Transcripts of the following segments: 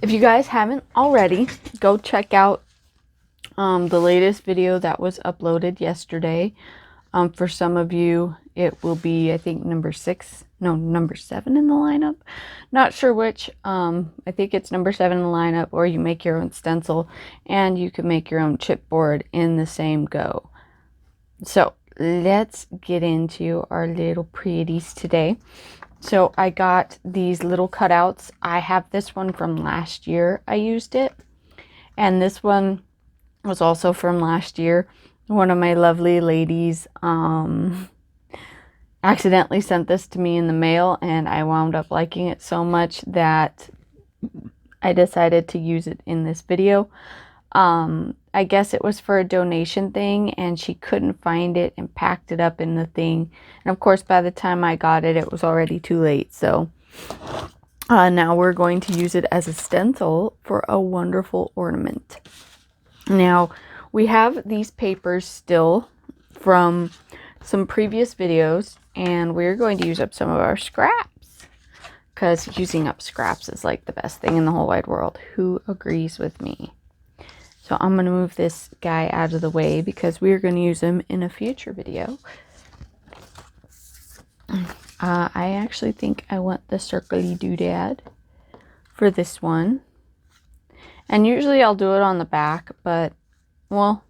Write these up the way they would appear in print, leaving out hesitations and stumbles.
If you guys haven't already, go check out the latest video that was uploaded yesterday. For some of you, it will be, I think, number 7 in the lineup. Not sure which. I think it's number 7 in the lineup, or you make your own stencil and you can make your own chipboard in the same go. So let's get into our little pretties today. So I got these little cutouts. I have this one from last year. I used it. And this one was also from last year. One of my lovely ladies accidentally sent this to me in the mail, and I wound up liking it so much that I decided to use it in this video. I guess it was for a donation thing, and she couldn't find it and packed it up in the thing. And of course, by the time I got it, it was already too late. So now we're going to use it as a stencil for a wonderful ornament. Now, we have these papers still from some previous videos, and we're going to use up some of our scraps, because using up scraps is like the best thing in the whole wide world. Who agrees with me? So I'm going to move this guy out of the way because we're going to use him in a future video. I actually think I want the circly doodad for this one. And usually I'll do it on the back, but, well,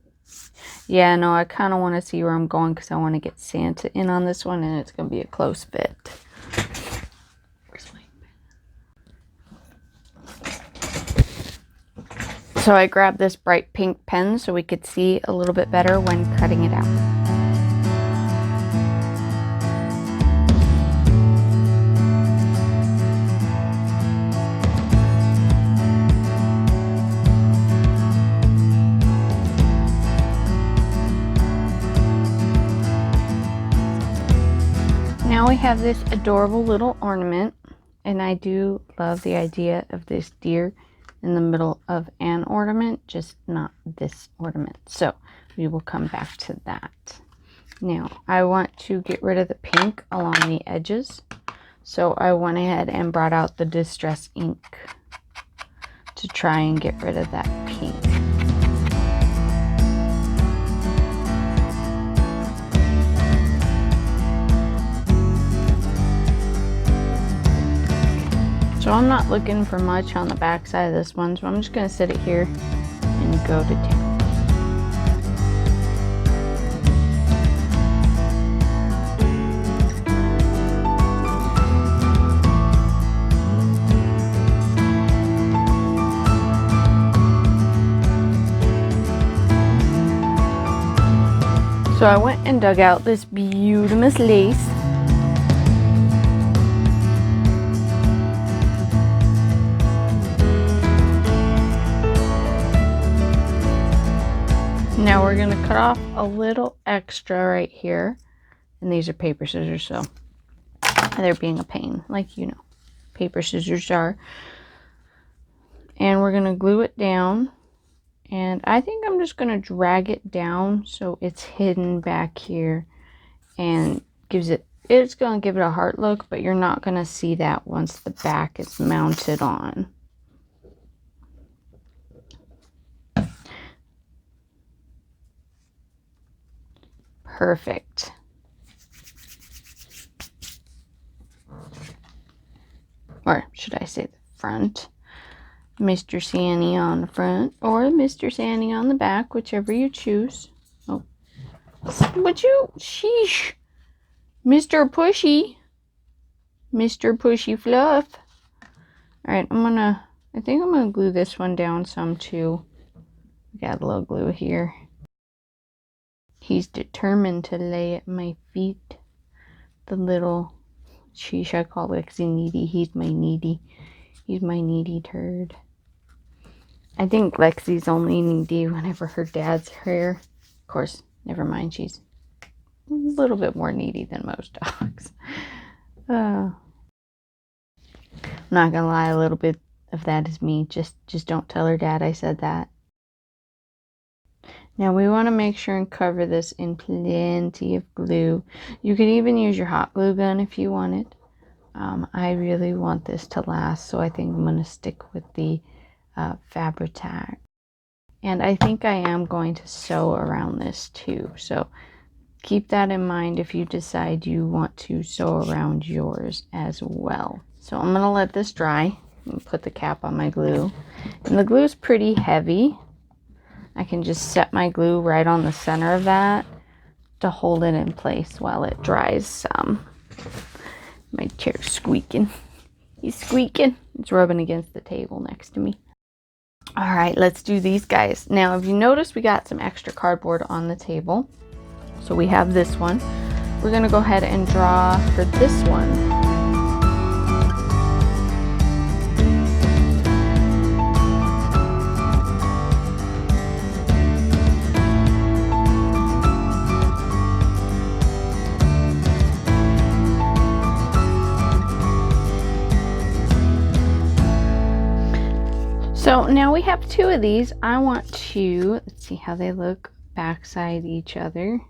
yeah, no, I kind of want to see where I'm going because I want to get Santa in on this one, and it's going to be a close fit. So I grabbed this bright pink pen so we could see a little bit better when cutting it out. Now we have this adorable little ornament, and I do love the idea of this deer in the middle of an ornament, just not this ornament. So we will come back to that. Now I want to get rid of the pink along the edges, so I went ahead and brought out the distress ink to try and get rid of that pink. So I'm not looking for much on the back side of this one, so I'm just going to sit it here and go to town. So I went and dug out this beautiful lace. Now we're going to cut off a little extra right here. And these are paper scissors, so they're being a pain, like you know. Paper scissors are. And we're going to glue it down. And I think I'm just going to drag it down so it's hidden back here. And it's going to give it a heart look, but you're not going to see that once the back is mounted on. Perfect. Or should I say the front? Mr. Sandy on the front, or Mr. Sandy on the back, whichever you choose. Oh, would you? Sheesh. Mr. Pushy. Mr. Pushy Fluff. Alright, I think I'm gonna glue this one down some too. Got a little glue here. He's determined to lay at my feet. The little, sheesh, I call Lexi needy. He's my needy. He's my needy turd. I think Lexi's only needy whenever her dad's here. Of course, never mind. She's a little bit more needy than most dogs. I'm not gonna lie, a little bit of that is me. Just don't tell her dad I said that. Now we want to make sure and cover this in plenty of glue. You could even use your hot glue gun if you wanted. I really want this to last, so I think I'm going to stick with the Fabri-Tac. And I think I am going to sew around this too. So keep that in mind if you decide you want to sew around yours as well. So I'm going to let this dry and put the cap on my glue. And the glue is pretty heavy. I can just set my glue right on the center of that to hold it in place while it dries some. My chair's squeaking. He's squeaking. It's rubbing against the table next to me. All right, let's do these guys. Now, if you notice, we got some extra cardboard on the table. So we have this one. We're gonna go ahead and draw for this one. So now we have two of these. I want to, let's see how they look backside each other.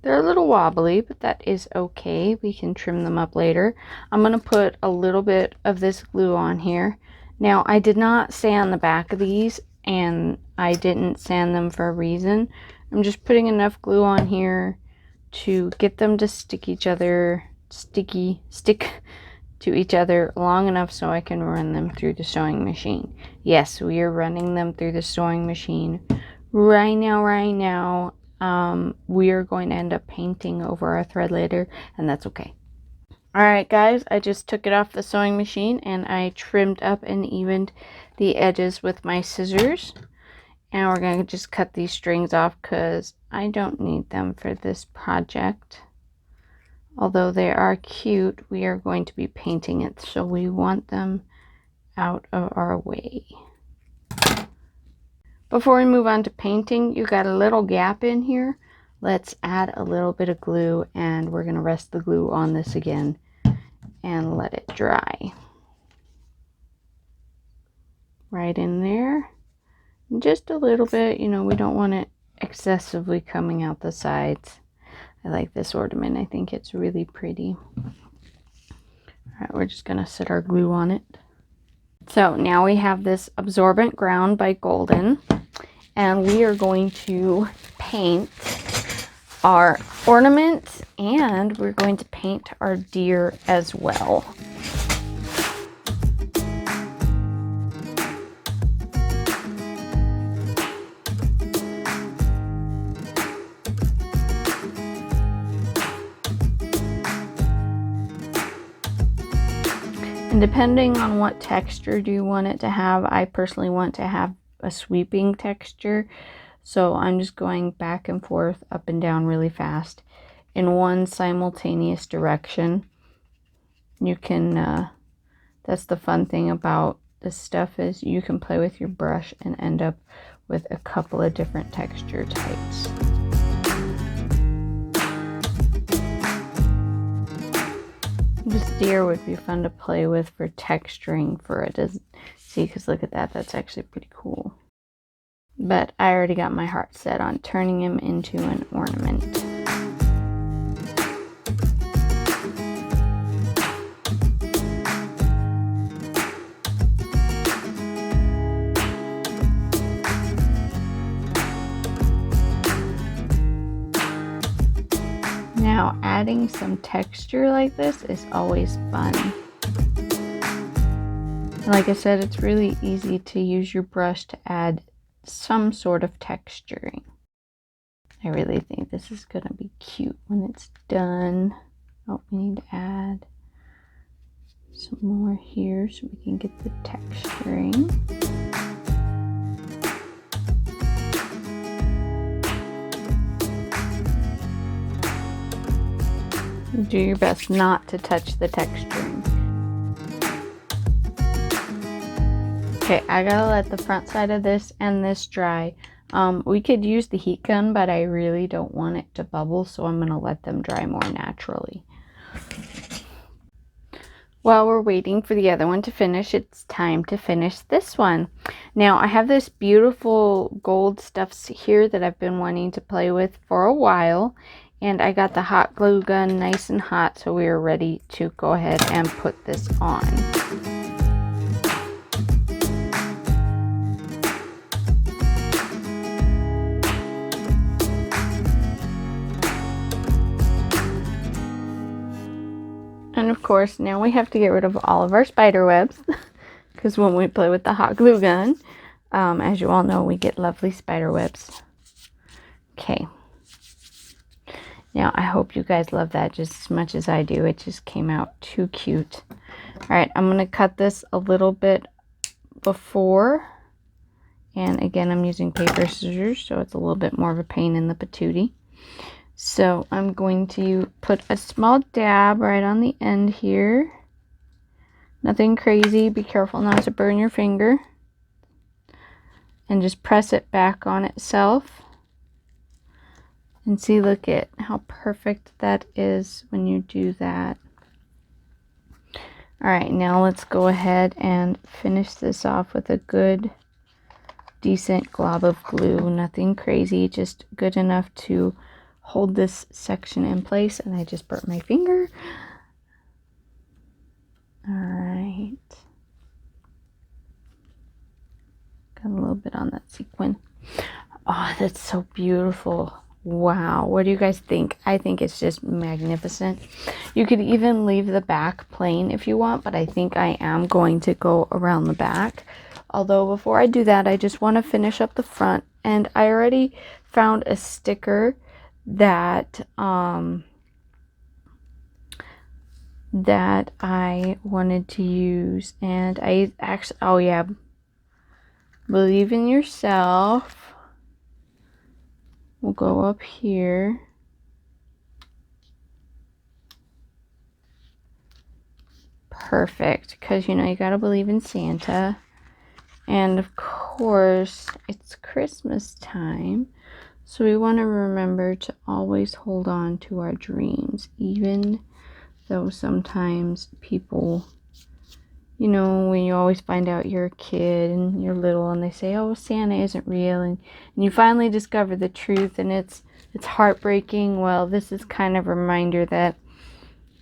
They're a little wobbly, but that is okay. We can trim them up later. I'm going to put a little bit of this glue on here. Now, I did not sand the back of these, and I didn't sand them for a reason. I'm just putting enough glue on here to get them to stick to each other long enough so I can run them through the sewing machine. Yes, we are running them through the sewing machine right now. We are going to end up painting over our thread later, and that's okay. All right, guys, I just took it off the sewing machine and I trimmed up and evened the edges with my scissors. And we're going to just cut these strings off because I don't need them for this project. Although they are cute, we are going to be painting it, so we want them out of our way. Before we move on to painting, you got a little gap in here. Let's add a little bit of glue, and we're going to rest the glue on this again and let it dry. Right in there. Just a little bit, you know, we don't want it excessively coming out the sides. I like this ornament. I think it's really pretty. All right, we're just going to set our glue on it. So now we have this Absorbent Ground by Golden, and we are going to paint our ornament, and we're going to paint our deer as well. And depending on what texture do you want it to have, I personally want to have a sweeping texture. So I'm just going back and forth, up and down really fast in one simultaneous direction. You can, that's the fun thing about this stuff, is you can play with your brush and end up with a couple of different texture types. This deer would be fun to play with for texturing for it. See, because look at that. That's actually pretty cool. But I already got my heart set on turning him into an ornament. Now, adding some texture like this is always fun. Like I said, it's really easy to use your brush to add some sort of texturing. I really think this is going to be cute when it's done. Oh, we need to add some more here so we can get the texturing. Do your best not to touch the texturing. Okay, I gotta let the front side of this and this dry. We could use the heat gun, but I really don't want it to bubble, so I'm gonna let them dry more naturally. While we're waiting for the other one to finish, it's time to finish this one. Now, I have this beautiful gold stuff here that I've been wanting to play with for a while. And I got the hot glue gun nice and hot, so we are ready to go ahead and put this on. And of course, now we have to get rid of all of our spider webs. Because when we play with the hot glue gun, as you all know, we get lovely spider webs. Okay. Now, I hope you guys love that just as much as I do. It just came out too cute. Alright, I'm going to cut this a little bit before. And again, I'm using paper scissors, so it's a little bit more of a pain in the patootie. So I'm going to put a small dab right on the end here. Nothing crazy. Be careful not to burn your finger. And just press it back on itself. And see, look at how perfect that is when you do that. Alright, now let's go ahead and finish this off with a good, decent glob of glue. Nothing crazy, just good enough to hold this section in place. And I just burnt my finger. Alright. Got a little bit on that sequin. Oh, that's so beautiful. Wow, what do you guys think? I think it's just magnificent. You could even leave the back plain if you want, but I think I am going to go around the back. Although before I do that, I just want to finish up the front. And I already found a sticker that that I wanted to use. And I actually, oh yeah, believe in yourself. We'll go up here. Perfect, because you know you gotta believe in Santa. And of course, it's Christmas time, so we want to remember to always hold on to our dreams, even though sometimes people, you know, when you always find out you're a kid and you're little and they say, oh, Santa isn't real, and you finally discover the truth and it's heartbreaking. Well, this is kind of a reminder that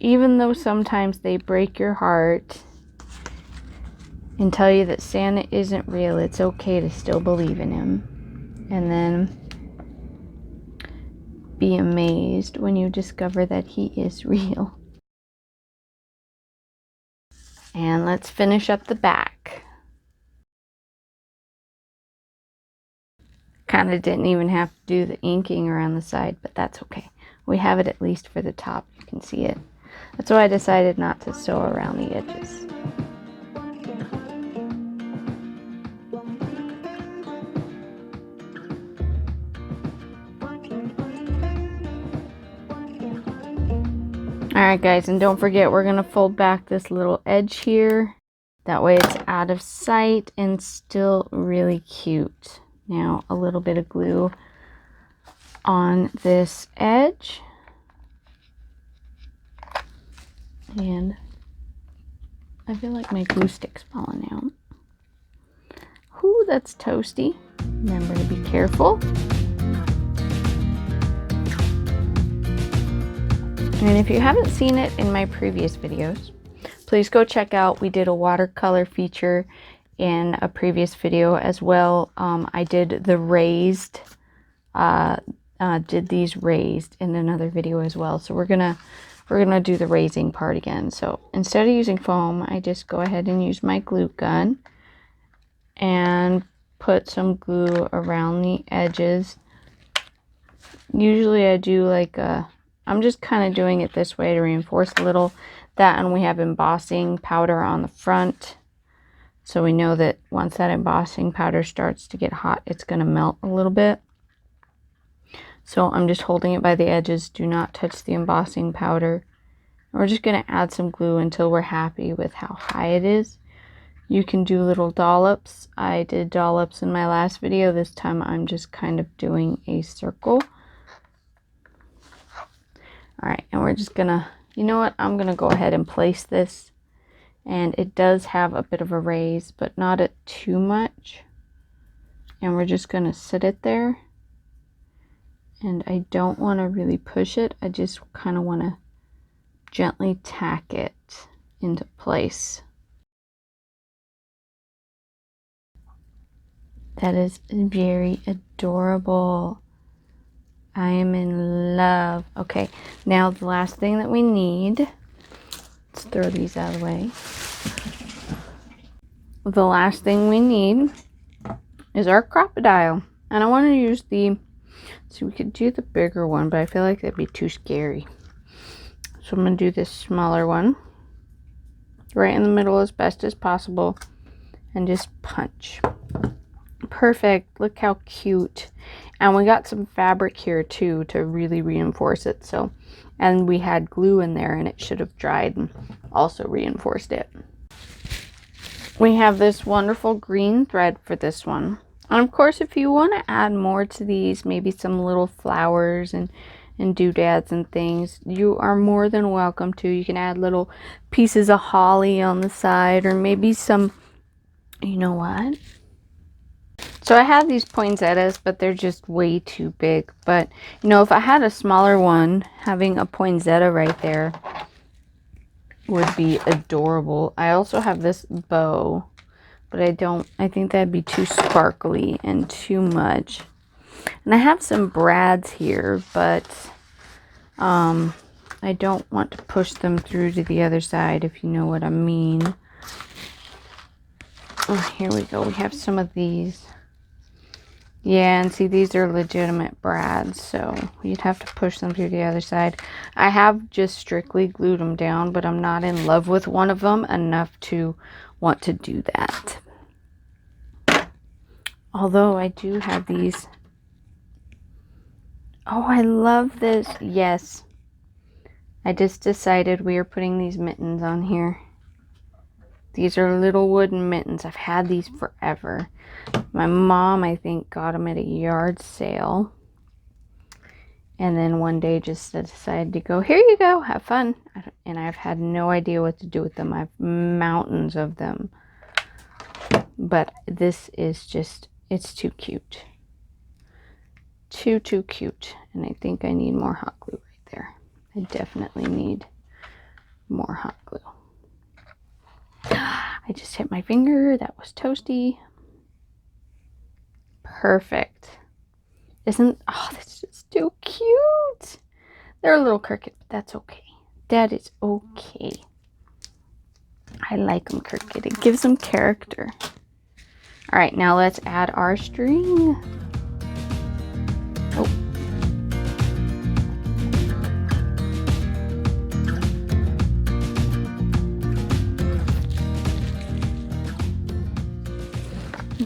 even though sometimes they break your heart and tell you that Santa isn't real, it's okay to still believe in him. And then be amazed when you discover that he is real. And let's finish up the back. Kind of didn't even have to do the inking around the side, but that's okay. We have it at least for the top. You can see it. That's why I decided not to sew around the edges. Alright guys, and don't forget we're going to fold back this little edge here. That way it's out of sight and still really cute. Now a little bit of glue on this edge. And I feel like my glue stick's falling out. Whoo, that's toasty. Remember to be careful. And if you haven't seen it in my previous videos, please go check out. We did a watercolor feature in a previous video as well. I did the raised, did these raised in another video as well. So we're gonna do the raising part again. So instead of using foam, I just go ahead and use my glue gun and put some glue around the edges. Usually I do like a, I'm just kind of doing it this way to reinforce a little that, and we have embossing powder on the front. So we know that once that embossing powder starts to get hot, it's going to melt a little bit. So I'm just holding it by the edges. Do not touch the embossing powder. We're just going to add some glue until we're happy with how high it is. You can do little dollops. I did dollops in my last video. This time I'm just kind of doing a circle. Alright, and we're just gonna, you know what, I'm gonna go ahead and place this. And it does have a bit of a raise, but not it too much. And we're just gonna sit it there. And I don't want to really push it. I just kind of want to gently tack it into place. That is very adorable. I am in love. Okay, now the last thing that we need Let's throw these out of the way. The last thing we need is our crocodile. And I want to use so we could do the bigger one, but I feel like that'd be too scary. So I'm going to do this smaller one right in the middle as best as possible and just punch. Perfect. Look how cute. And we got some fabric here too to really reinforce it. So, and we had glue in there and it should have dried and also reinforced it. We have this wonderful green thread for this one. And of course, if you want to add more to these, maybe some little flowers and doodads and things, you are more than welcome to. You can add little pieces of holly on the side, or maybe some, you know what? So I have these poinsettias, but they're just way too big. But, you know, if I had a smaller one, having a poinsettia right there would be adorable. I also have this bow, but I think that'd be too sparkly and too much. And I have some brads here, but I don't want to push them through to the other side, if you know what I mean. Oh, here we go. We have some of these. Yeah, and see, these are legitimate brads, so you'd have to push them through the other side. I have just strictly glued them down, but I'm not in love with one of them enough to want to do that. Although I do have these. Oh, I love this. Yes. I just decided we are putting these mittens on here. These are little wooden mittens. I've had these forever. My mom, I think, got them at a yard sale. And then one day just decided to go, here you go, have fun. And I've had no idea what to do with them. I have mountains of them. But this is just, it's too cute. Too cute. And I think I need more hot glue right there. I definitely need more hot glue. I just hit my finger. That was toasty. Perfect. Oh, that's just too cute. They're a little crooked, but that's okay. That is okay. I like them crooked. It gives them character. All right, now let's add our string. Oh.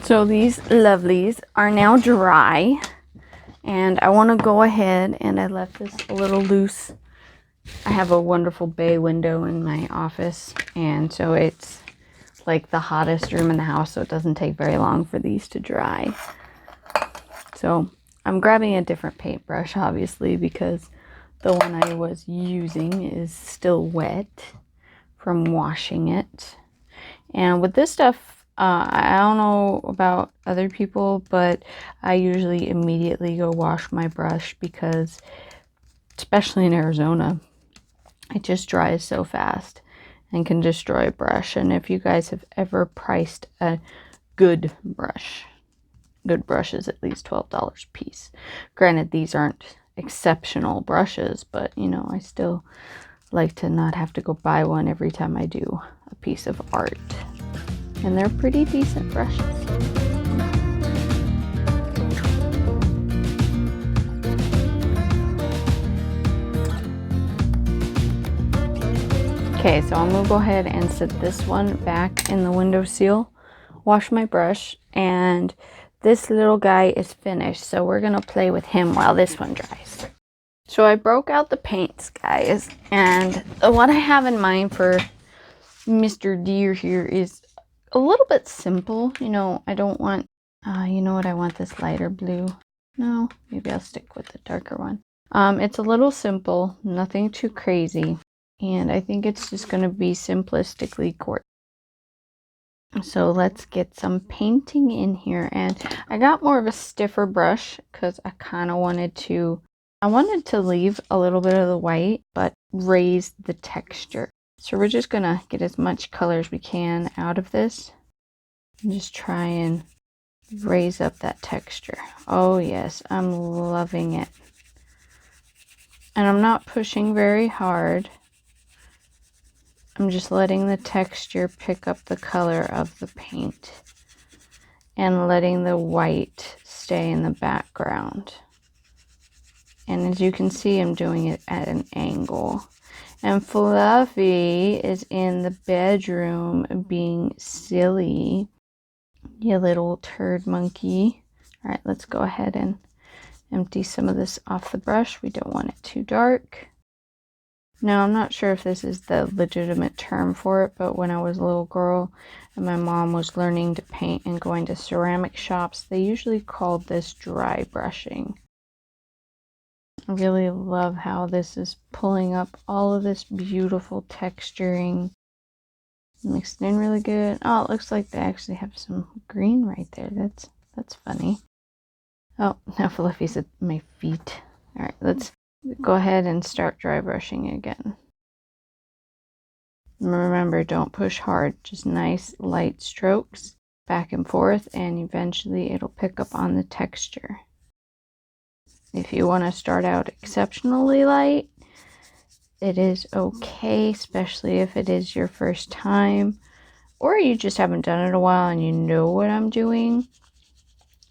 So these lovelies are now dry, and I want to go ahead, and I left this a little loose. I have a wonderful bay window in my office, and so it's like the hottest room in the house, so it doesn't take very long for these to dry. So I'm grabbing a different paintbrush, obviously, because the one I was using is still wet from washing it. And with this stuff, I don't know about other people, but I usually immediately go wash my brush because, especially in Arizona, it just dries so fast and can destroy a brush. And if you guys have ever priced a good brush is at least $12 a piece. Granted, these aren't exceptional brushes, but you know, I still like to not have to go buy one every time I do a piece of art. And they're pretty decent brushes. Okay, so I'm gonna go ahead and set this one back in the windowsill, wash my brush, and this little guy is finished. So we're gonna play with him while this one dries. So I broke out the paints, guys, and what I have in mind for Mr. Deer here is a little bit simple. You know, I don't want, you know what, I want this lighter blue. No, maybe I'll stick with the darker one. It's a little simple, nothing too crazy. And I think it's just going to be simplistically gorgeous. So let's get some painting in here. And I got more of a stiffer brush because I kind of wanted to leave a little bit of the white, but raise the texture. So we're just going to get as much color as we can out of this and just try and raise up that texture. Oh yes, I'm loving it. And I'm not pushing very hard. I'm just letting the texture pick up the color of the paint and letting the white stay in the background. And as you can see, I'm doing it at an angle. And Fluffy is in the bedroom being silly. You little turd monkey. All right, let's go ahead and empty some of this off the brush. We don't want it too dark. Now, I'm not sure if this is the legitimate term for it, but when I was a little girl and my mom was learning to paint and going to ceramic shops, they usually called this dry brushing. I really love how this is pulling up all of this beautiful texturing. Mixed in really good. Oh, it looks like they actually have some green right there. That's funny. Oh, now Fluffy's at my feet. All right, let's go ahead and start dry brushing again. Remember, don't push hard. Just nice light strokes back and forth, and eventually it'll pick up on the texture. If you want to start out exceptionally light, it is okay, especially if it is your first time, or you just haven't done it in a while and you know what I'm doing,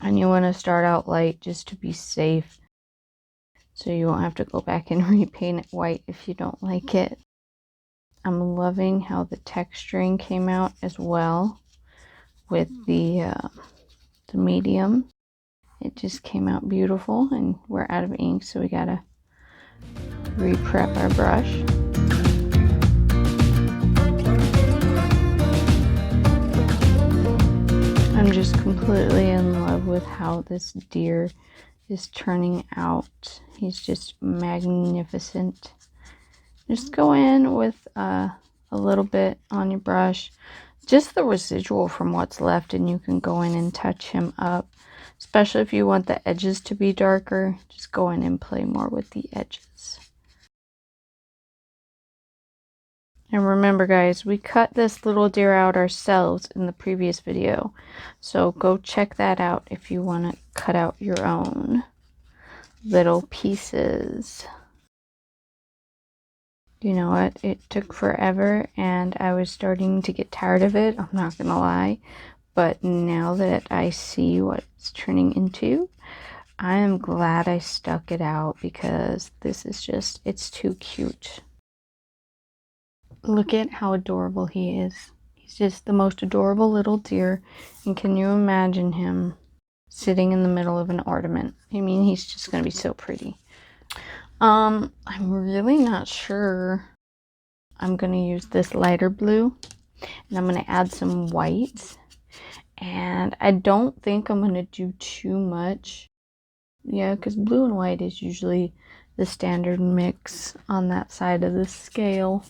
and you want to start out light just to be safe, so you won't have to go back and repaint it white if you don't like it. I'm loving how the texturing came out as well with the medium. It just came out beautiful, and we're out of ink, so we gotta re-prep our brush. I'm just completely in love with how this deer is turning out. He's just magnificent. Just go in with a little bit on your brush, just the residual from what's left, and you can go in and touch him up. Especially if you want the edges to be darker, just go in and play more with the edges. And remember, guys, we cut this little deer out ourselves in the previous video, so go check that out if you want to cut out your own little pieces. You know what? It took forever, and I was starting to get tired of it. I'm not gonna lie. But now that I see what it's turning into, I am glad I stuck it out, because this is just, it's too cute. Look at how adorable he is. He's just the most adorable little deer. And can you imagine him sitting in the middle of an ornament? I mean, he's just going to be so pretty. I'm really not sure. I'm going to use this lighter blue, and I'm going to add some white. And I don't think I'm going to do too much. Yeah, because blue and white is usually the standard mix on that side of the scale.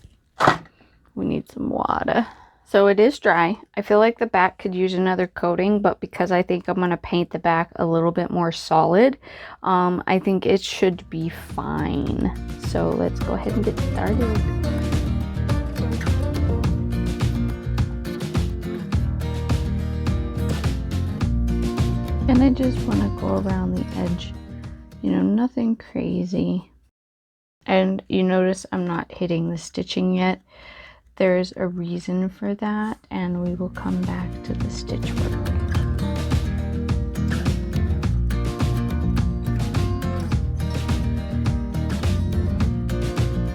We need some water. So it is dry. I feel like the back could use another coating, but because I think I'm going to paint the back a little bit more solid, I think it should be fine. So let's go ahead and get started. And I just want to go around the edge, you know, nothing crazy. And you notice I'm not hitting the stitching yet. There's a reason for that, and we will come back to the stitch work.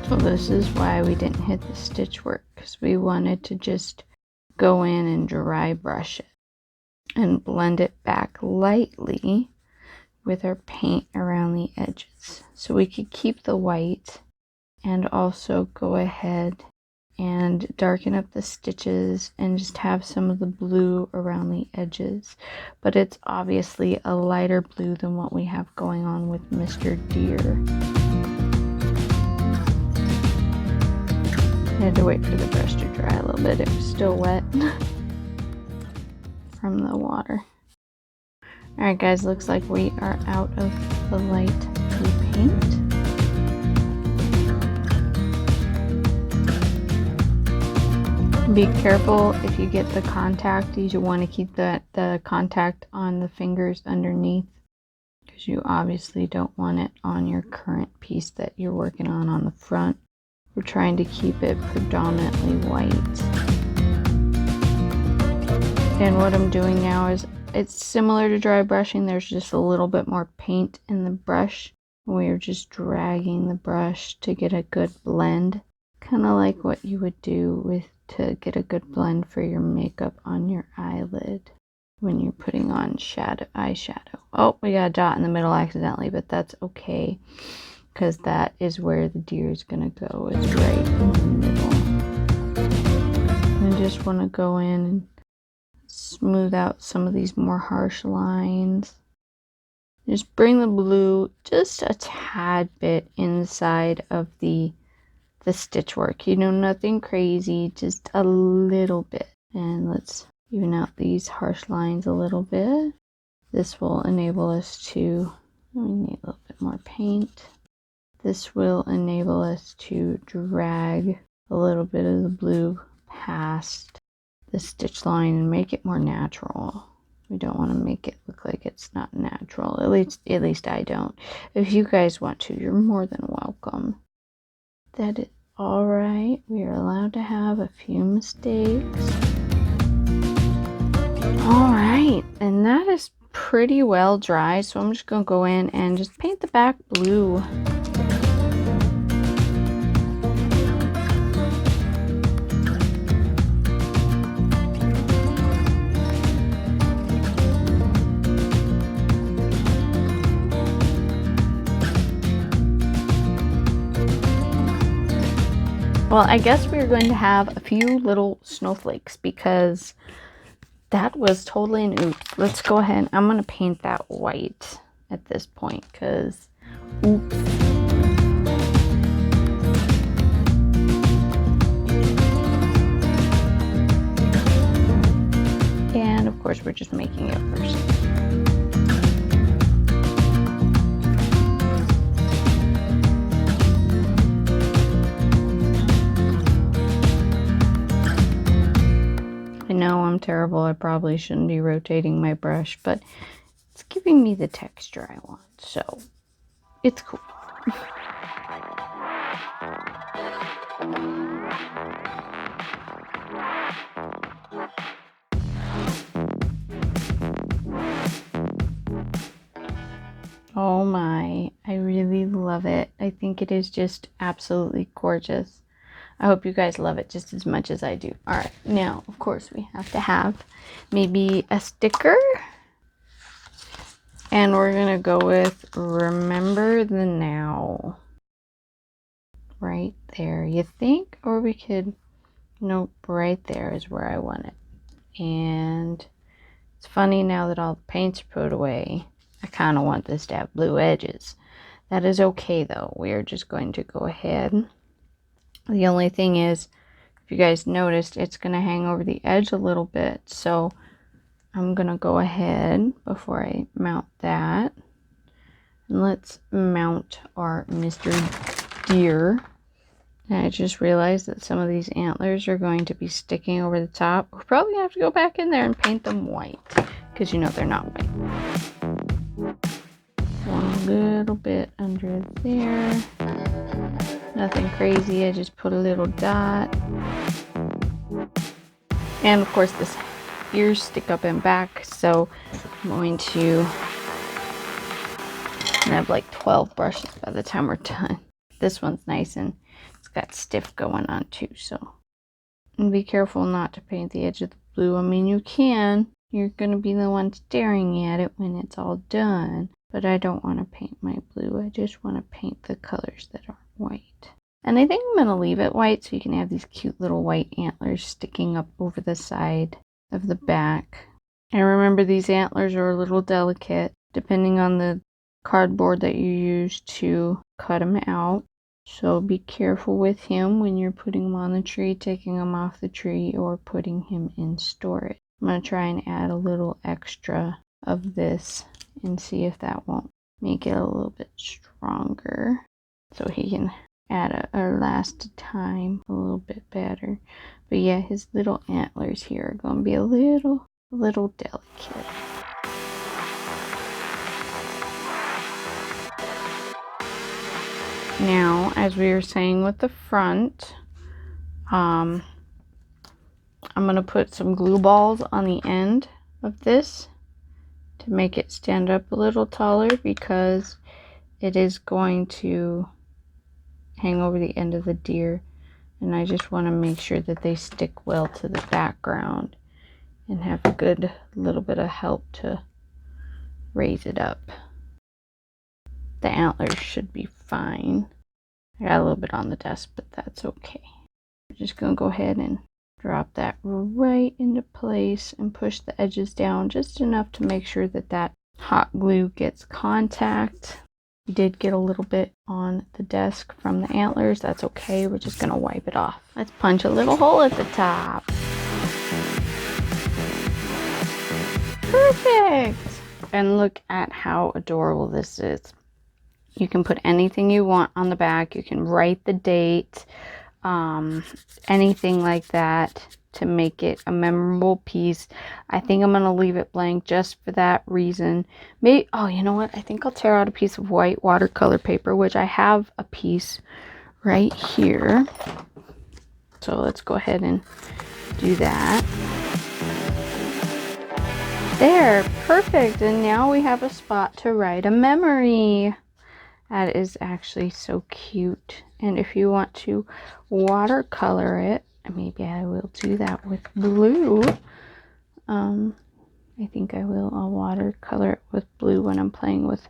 So this is why we didn't hit the stitch work, because we wanted to just go in and dry brush it and blend it back lightly with our paint around the edges. So we could keep the white and also go ahead and darken up the stitches and just have some of the blue around the edges. But it's obviously a lighter blue than what we have going on with Mr. Deer. I had to wait for the brush to dry a little bit. It was still wet from the water. Alright guys, looks like we are out of the light blue paint. Be careful if you get the contact. You want to keep the contact on the fingers underneath, because you obviously don't want it on your current piece that you're working on the front. We're trying to keep it predominantly white. And what I'm doing now is, it's similar to dry brushing. There's just a little bit more paint in the brush. We're just dragging the brush to get a good blend. Kind of like what you would do to get a good blend for your makeup on your eyelid when you're putting on eyeshadow. Oh, we got a dot in the middle accidentally, but that's okay, because that is where the deer is going to go. It's right in the middle. I just want to go in and smooth out some of these more harsh lines. Just bring the blue just a tad bit inside of the stitch work. You know, nothing crazy, just a little bit. And let's even out these harsh lines a little bit. This will enable us to, we need a little bit more paint. This will enable us to drag a little bit of the blue past the stitch line and make it more natural. We don't want to make it look like it's not natural. At least I don't. If you guys want to, you're more than welcome. That is all right. We are allowed to have a few mistakes. All right, and that is pretty well dry. So I'm just gonna go in and just paint the back blue. Well, I guess we're going to have a few little snowflakes because that was totally an oops. Let's go ahead. I'm going to paint that white at this point because oops. And of course, we're just making it first. I know I'm terrible. I probably shouldn't be rotating my brush, but it's giving me the texture I want, so it's cool. Oh my, I really love it. I think it is just absolutely gorgeous. I hope you guys love it just as much as I do. All right, now, of course, we have to have maybe a sticker. And we're going to go with Remember the Now. Right there, you think? Or we could, nope, right there is where I want it. And it's funny now that all the paint's put away, I kind of want this to have blue edges. That is okay, though. We are just going to go ahead. The only thing is, if you guys noticed, it's going to hang over the edge a little bit. So I'm going to go ahead before I mount that. And let's mount our Mr. Deer. And I just realized that some of these antlers are going to be sticking over the top. We'll probably have to go back in there and paint them white, because you know they're not white. One little bit under there. Nothing crazy, I just put a little dot. And of course this ears stick up and back, so I'm going to have like 12 brushes by the time we're done. This one's nice and it's got stiff going on too, so. And be careful not to paint the edge of the blue. I mean, you can. You're going to be the one staring at it when it's all done. But I don't want to paint my blue. I just want to paint the colors that aren't white. And I think I'm going to leave it white so you can have these cute little white antlers sticking up over the side of the back. And remember, these antlers are a little delicate depending on the cardboard that you use to cut them out. So be careful with him when you're putting him on the tree, taking him off the tree, or putting him in storage. I'm going to try and add a little extra of this and see if that won't make it a little bit stronger so he can add or last time a little bit better. But yeah, his little antlers here are going to be a little delicate. Now, as we were saying with the front, I'm going to put some glue balls on the end of this to make it stand up a little taller, because it is going to hang over the end of the deer, and I just want to make sure that they stick well to the background and have a good little bit of help to raise it up. The antlers should be fine. I got a little bit on the desk, but that's okay. I'm just going to go ahead and drop that right into place and push the edges down just enough to make sure that that hot glue gets contact. We did get a little bit on the desk from the antlers. That's okay. We're just going to wipe it off. Let's punch a little hole at the top. Perfect! And look at how adorable this is. You can put anything you want on the back. You can write the date, anything like that to make it a memorable piece. I think I'm going to leave it blank just for that reason. Maybe, oh, you know what? I think I'll tear out a piece of white watercolor paper, which I have a piece right here. So let's go ahead and do that. There, perfect. And now we have a spot to write a memory. That is actually so cute. And if you want to watercolor it, maybe I will do that with blue. I think I will. I'll watercolor it with blue when I'm playing with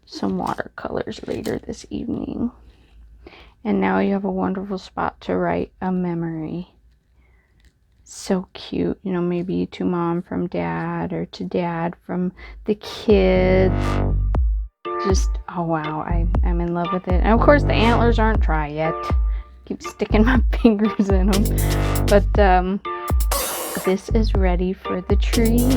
some watercolors later this evening. And now you have a wonderful spot to write a memory. So cute. You know, maybe to mom from dad, or to dad from the kids. Just, oh wow, I'm in love with it. And of course the antlers aren't dry yet. Keep sticking my fingers in them. But this is ready for the tree.